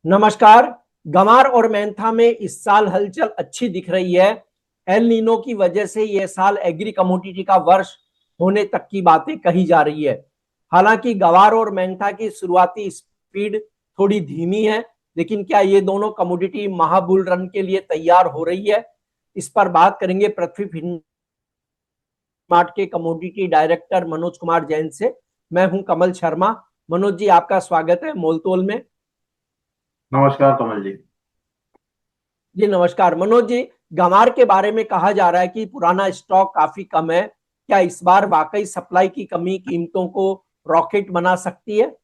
नमस्कार। गंवार और मेंथा में इस साल हलचल अच्छी दिख रही है। एल नीनो की वजह से यह साल एग्री कमोडिटी का वर्ष होने तक की बातें कही जा रही है। हालांकि गंवार और मेंथा की शुरुआती स्पीड थोड़ी धीमी है, लेकिन क्या ये दोनों कमोडिटी महाबुल रन के लिए तैयार हो रही है? इस पर बात करेंगे पृथ्वी फिनमार्ट के कमोडिटी डायरेक्टर मनोज कुमार जैन से। मैं हूं कमल शर्मा। मनोज जी, आपका स्वागत है मोलतोल में। नमस्कार कमल जी। जी नमस्कार मनोज जी। गंवार के बारे में कहा जा रहा है कि पुराना स्टॉक काफी कम है। क्या इस बार वाकई सप्लाई की कमी कीमतों को रॉकेट बना सकती है?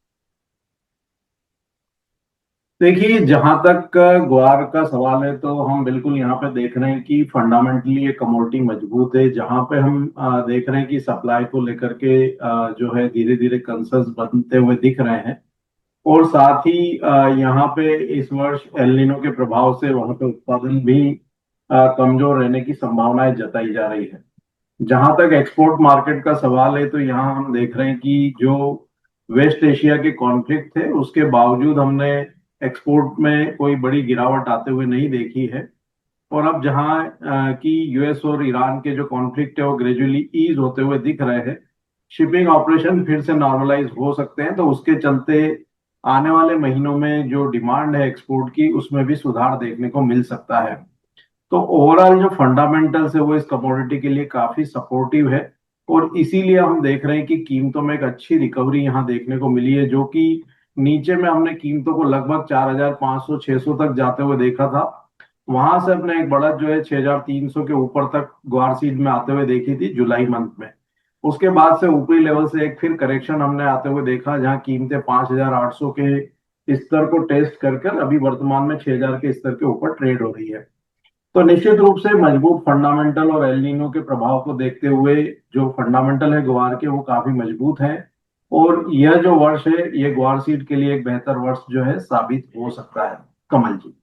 देखिए, जहां तक ग्वार का सवाल है तो हम बिल्कुल यहाँ पे देख रहे हैं कि फंडामेंटली ये कमोडिटी मजबूत है। जहां पे हम देख रहे हैं कि सप्लाई को लेकर के जो है धीरे धीरे कंसर्न्स बनते हुए दिख रहे हैं। और साथ ही यहाँ पे इस वर्ष एल नीनो के प्रभाव से वहां पे उत्पादन भी कमजोर रहने की संभावनाएं जताई जा रही है। जहां तक एक्सपोर्ट मार्केट का सवाल है तो यहाँ हम देख रहे हैं कि जो वेस्ट एशिया के कॉन्फ्लिक्ट थे उसके बावजूद हमने एक्सपोर्ट में कोई बड़ी गिरावट आते हुए नहीं देखी है। और अब जहाँ की यूएस और ईरान के जो कॉन्फ्लिक्ट है वो ग्रेजुअली ईज होते हुए दिख रहे हैं, शिपिंग ऑपरेशन फिर से नॉर्मलाइज हो सकते हैं, तो उसके चलते आने वाले महीनों में जो डिमांड है एक्सपोर्ट की उसमें भी सुधार देखने को मिल सकता है। तो ओवरऑल जो फंडामेंटल्स है वो इस कमोडिटी के लिए काफी सपोर्टिव है। और इसीलिए हम देख रहे हैं कि कीमतों में एक अच्छी रिकवरी यहाँ देखने को मिली है, जो कि नीचे में हमने कीमतों को लगभग 4,500 600 तक जाते हुए देखा था। वहां से अपने एक बढ़त जो है 6,300 के ऊपर तक ग्वार सीड में आते हुए देखी थी जुलाई मंथ में। उसके बाद से ऊपरी लेवल से एक फिर करेक्शन हमने आते हुए देखा, जहां कीमतें 5,800 के स्तर को टेस्ट कर कर अभी वर्तमान में 6,000 के स्तर के ऊपर ट्रेड हो रही है। तो निश्चित रूप से मजबूत फंडामेंटल और एल नीनो के प्रभाव को देखते हुए जो फंडामेंटल है ग्वार के वो काफी मजबूत है। और यह जो वर्ष है ये ग्वार सीड के लिए एक बेहतर वर्ष जो है साबित हो सकता है। कमल जी।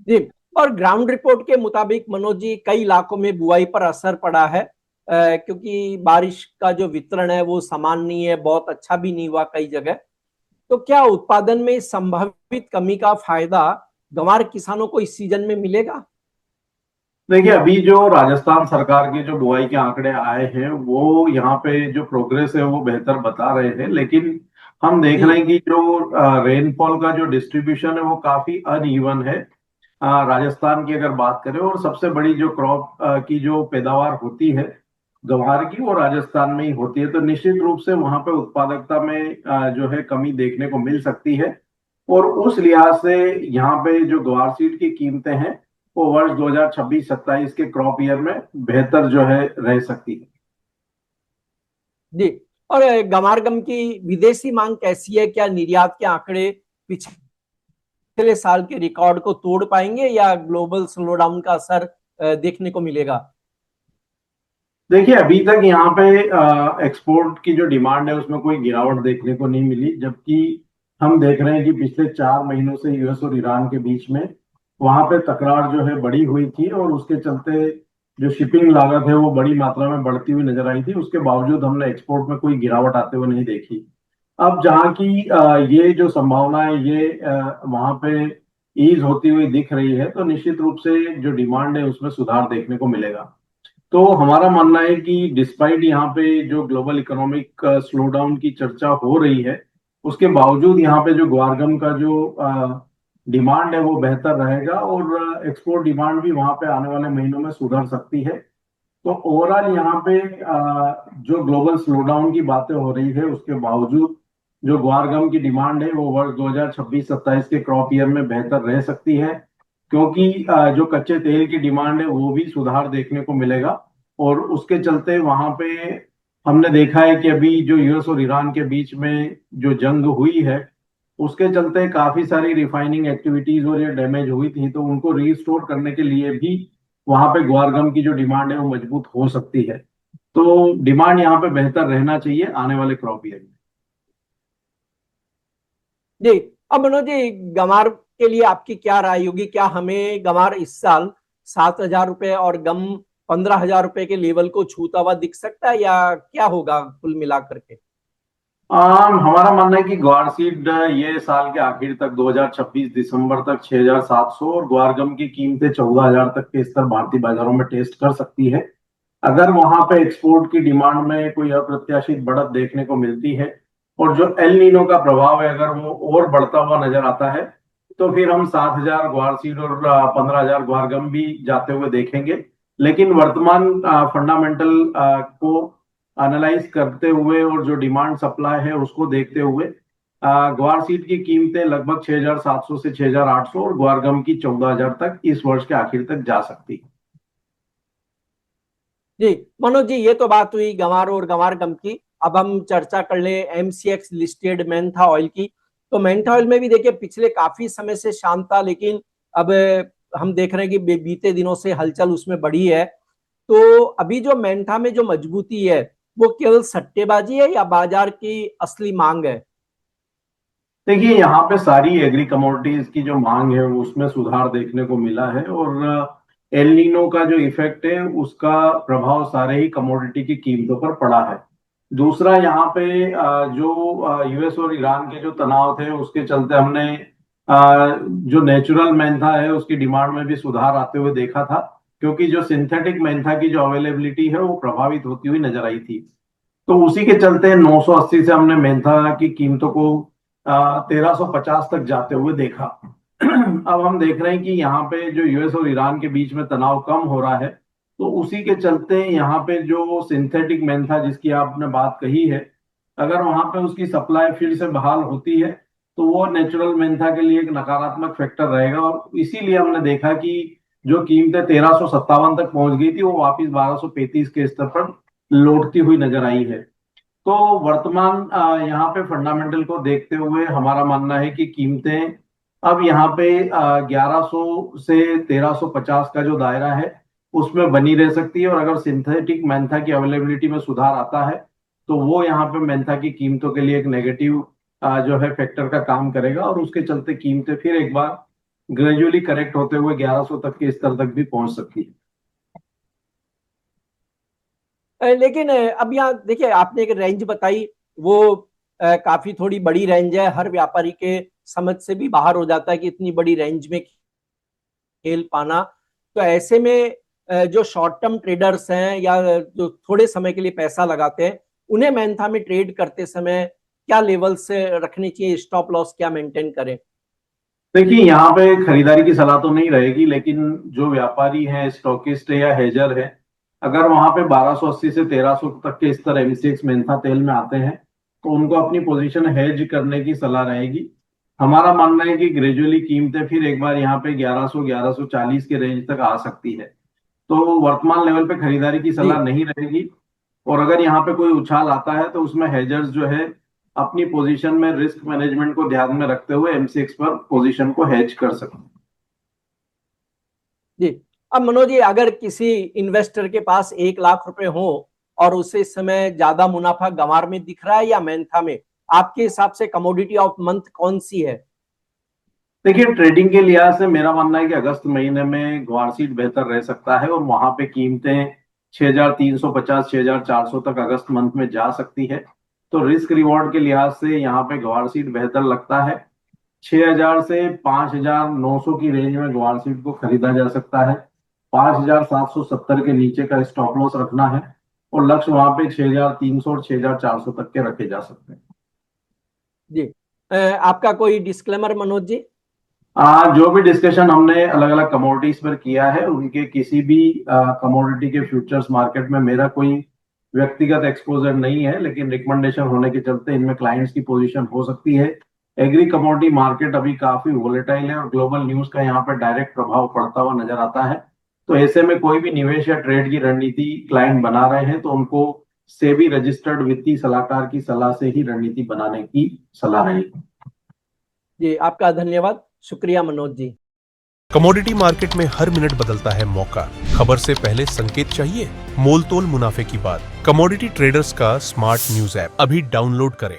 जी। और ग्राउंड रिपोर्ट के मुताबिक मनोज जी, कई इलाकों में बुआई पर असर पड़ा है, क्योंकि बारिश का जो वितरण है वो समान नहीं है, बहुत अच्छा भी नहीं हुआ कई जगह। तो क्या उत्पादन में संभावित कमी का फायदा गंवार किसानों को इस सीजन में मिलेगा? देखिए, अभी जो राजस्थान सरकार के जो बुआई के आंकड़े आए हैं वो यहाँ पे जो प्रोग्रेस है वो बेहतर बता रहे हैं, लेकिन हम देख जी। रहे हैं कि जो रेनफॉल का जो डिस्ट्रीब्यूशन है वो काफी अनइवन है। राजस्थान की अगर बात करें, और सबसे बड़ी जो क्रॉप की जो पैदावार होती है ग्वार की वो राजस्थान में ही होती है, तो निश्चित रूप से वहां पे उत्पादकता में जो है कमी देखने को मिल सकती है। और उस लिहाज से यहाँ पे जो ग्वार सीड की कीमतें हैं वो वर्ष 2026-27 के क्रॉप ईयर में बेहतर जो है रह सकती है। जी। और गंवार गम की विदेशी मांग कैसी है? क्या निर्यात के आंकड़े पिछले साल के रिकॉर्ड को तोड़ पाएंगे या ग्लोबल स्लोडाउन का असर देखने को मिलेगा? देखिए, अभी तक यहाँ पे एक्सपोर्ट की जो डिमांड है उसमें कोई गिरावट देखने को नहीं मिली, जबकि हम देख रहे हैं कि पिछले 4 महीनों से यूएस और ईरान के बीच में वहां पे तकरार जो है बढ़ी हुई थी, और उसके चलते जो शिपिंग लागत है वो बड़ी मात्रा में बढ़ती हुई नजर आई थी। उसके बावजूद हमने एक्सपोर्ट में कोई गिरावट आते हुए नहीं देखी। अब जहाँ की ये जो संभावना है ये वहां पे ईज होती हुई दिख रही है, तो निश्चित रूप से जो डिमांड है उसमें सुधार देखने को मिलेगा। तो हमारा मानना है कि डिस्पाइट यहाँ पे जो ग्लोबल इकोनॉमिक स्लो डाउन की चर्चा हो रही है उसके बावजूद यहाँ पे जो ग्वारगम का जो डिमांड है वो बेहतर रहेगा, और एक्सपोर्ट डिमांड भी वहाँ पे आने वाले महीनों में सुधर सकती है। तो ओवरऑल यहाँ पे जो ग्लोबल स्लो डाउन की बातें हो रही है उसके बावजूद जो ग्वारगम की डिमांड है वो वर्ष 2026-27 के क्रॉप ईयर में बेहतर रह सकती है, क्योंकि जो कच्चे तेल की डिमांड है वो भी सुधार देखने को मिलेगा। और उसके चलते वहां पे हमने देखा है कि अभी जो यूएस और ईरान के बीच में जो जंग हुई है उसके चलते काफी सारी रिफाइनिंग एक्टिविटीज और ये डैमेज हुई थी, तो उनको रीस्टोर करने के लिए भी वहां पे ग्वारगम की जो डिमांड है वो मजबूत हो सकती है। तो डिमांड यहाँ पे बेहतर रहना चाहिए आने वाले क्रॉप ईयर में। जी। अब मनोज जी, गंवार के लिए आपकी क्या राय होगी? क्या हमें गंवार इस साल 7,000 रुपए और गम 15,000 रुपए के लेवल को छूता हुआ दिख सकता है, या क्या होगा कुल मिलाकर के? हमारा मानना है कि ग्वार सीड ये साल के आखिर तक 2026 दिसंबर तक 6,700 और ग्वारगम की कीमतें 14,000 तक के स्तर भारतीय बाजारों में टेस्ट कर सकती है। अगर वहां पे एक्सपोर्ट की डिमांड में कोई अप्रत्याशित बढ़त देखने को मिलती है और जो एल नीनो का प्रभाव है अगर वो और बढ़ता हुआ नजर आता है तो फिर हम 7,000 ग्वार सीड और 15,000 ग्वारगम भी जाते हुए देखेंगे। लेकिन वर्तमान फंडामेंटल को एनालाइज करते हुए और जो डिमांड सप्लाई है उसको देखते हुए ग्वार सीड की कीमतें लगभग 6,700 से 6,800 और ग्वारगम की 14,000 तक इस वर्ष के आखिर तक जा सकती है। जी मनोज जी, ये तो बात हुई गंवार और गंवार गम की। अब हम चर्चा कर ले एमसीएक्स लिस्टेड मेंथा ऑयल की। तो मेंथा ऑयल में भी देखिए पिछले काफी समय से शांत था, लेकिन अब हम देख रहे हैं कि बीते दिनों से हलचल उसमें बढ़ी है। तो अभी जो मेंथा में जो मजबूती है वो केवल सट्टेबाजी है या बाजार की असली मांग है? देखिए यहाँ पे सारी एग्री कमोडिटीज की जो मांग है उसमें सुधार देखने को मिला है और एल नीनो का जो इफेक्ट है उसका प्रभाव सारे ही कमोडिटी की कीमतों पर पड़ा है। दूसरा यहाँ पे जो यूएस और ईरान के जो तनाव थे उसके चलते हमने जो नेचुरल मेंथा है उसकी डिमांड में भी सुधार आते हुए देखा था, क्योंकि जो सिंथेटिक मेंथा की जो अवेलेबिलिटी है वो प्रभावित होती हुई नजर आई थी। तो उसी के चलते 980 से हमने मेंथा की कीमतों को 1350 तक जाते हुए देखा। अब हम देख रहे हैं कि यहाँ पे जो यूएस और ईरान के बीच में तनाव कम हो रहा है, तो उसी के चलते यहाँ पे जो सिंथेटिक मेंथा जिसकी आपने बात कही है, अगर वहां पे उसकी सप्लाई फिर से बहाल होती है तो वो नेचुरल मेंथा के लिए एक नकारात्मक फैक्टर रहेगा और इसीलिए हमने देखा कि जो कीमतें 1357 तक पहुंच गई थी वो वापिस 1235 के स्तर पर लौटती हुई नजर आई है। तो वर्तमान यहाँ पे फंडामेंटल को देखते हुए हमारा मानना है कि कीमतें अब यहाँ पे 1100 से 1350 का जो दायरा है उसमें बनी रह सकती है और अगर सिंथेटिक मेंथा की अवेलेबिलिटी में सुधार आता है तो वो यहाँ पे मेंथा की कीमतों के लिए एक नेगेटिव जो है फैक्टर का काम करेगा और उसके चलते कीमतें फिर एक बार ग्रेजुअली करेक्ट होते हुए 1100 तक के स्तर तक भी पहुंच सकती है। लेकिन अब यहाँ देखिए आपने एक रेंज बताई, वो काफी थोड़ी बड़ी रेंज है। हर व्यापारी के समझ से भी बाहर हो जाता है कि इतनी बड़ी रेंज में खेल पाना। तो ऐसे में जो शॉर्ट टर्म ट्रेडर्स हैं या जो थोड़े समय के लिए पैसा लगाते हैं, उन्हें मेंथा में ट्रेड करते समय क्या लेवल से रखनी चाहिए, स्टॉप लॉस क्या मेंटेन करें? देखिए यहाँ पे खरीदारी की सलाह तो नहीं रहेगी, लेकिन जो व्यापारी हैं, स्टॉकिस्ट है या हेजर है, अगर वहां पे 1280 से 1300 तक के स्तर एमसीएक्स मेंथा तेल में आते हैं तो उनको अपनी पोजीशन हेज करने की सलाह रहेगी। हमारा मानना है कि ग्रेजुअली कीमतें फिर एक बार यहाँ पे 1100 1140 के रेंज तक आ सकती है, तो वर्तमान लेवल पे खरीदारी की जी सलाह नहीं रहेगी। और अगर यहाँ पे कोई उछाल आता है तो उसमें हेजर्स जो है अपनी पोजीशन में रिस्क मैनेजमेंट को ध्यान में रखते हुए एमसीएक्स पर पोजीशन को हेज कर सकते हैं। जी। अब मनोज जी, अगर किसी इन्वेस्टर के पास 1 लाख रुपए हो और उसे इस समय ज्यादा मुनाफा गंवार में दिख रहा है या मेंथा में, आपके हिसाब से कमोडिटी ऑफ मंथ कौन सी है? देखिए ट्रेडिंग के लिहाज से मेरा मानना है कि अगस्त महीने में ग्वार सीड बेहतर रह सकता है और वहां पे कीमतें 6,350 6,400 तक अगस्त मंथ में जा सकती है। तो रिस्क रिवॉर्ड के लिहाज से यहाँ पे ग्वार सीड बेहतर लगता है। 6,000 से 5,900 की रेंज में ग्वार सीड को खरीदा जा सकता है। 5,770 के नीचे का स्टॉप लॉस रखना है और लक्ष्य वहां पे 6,300 और 6,400 तक के रखे जा सकते हैं। जी। आपका कोई डिस्क्लेमर मनोज जी? जो भी डिस्कशन हमने अलग अलग कमोडिटीज पर किया है उनके किसी भी कमोडिटी के फ्यूचर्स मार्केट में मेरा कोई व्यक्तिगत एक्सपोजर नहीं है, लेकिन रिकमेंडेशन होने के चलते इनमें क्लाइंट्स की पोजीशन हो सकती है। एग्री कमोडिटी मार्केट अभी काफी वोलेटाइल है और ग्लोबल न्यूज का यहाँ पर डायरेक्ट प्रभाव पड़ता हुआ नजर आता है। तो ऐसे में कोई भी निवेश या ट्रेड की रणनीति क्लाइंट बना रहे हैं तो उनको सेबी रजिस्टर्ड वित्तीय सलाहकार की सलाह से ही रणनीति बनाने की सलाह रहेगी। जी आपका धन्यवाद, शुक्रिया मनोज जी। कमोडिटी मार्केट में हर मिनट बदलता है मौका। खबर से पहले संकेत चाहिए? मोल तोल मुनाफे की बात। कमोडिटी ट्रेडर्स का स्मार्ट न्यूज ऐप अभी डाउनलोड करें।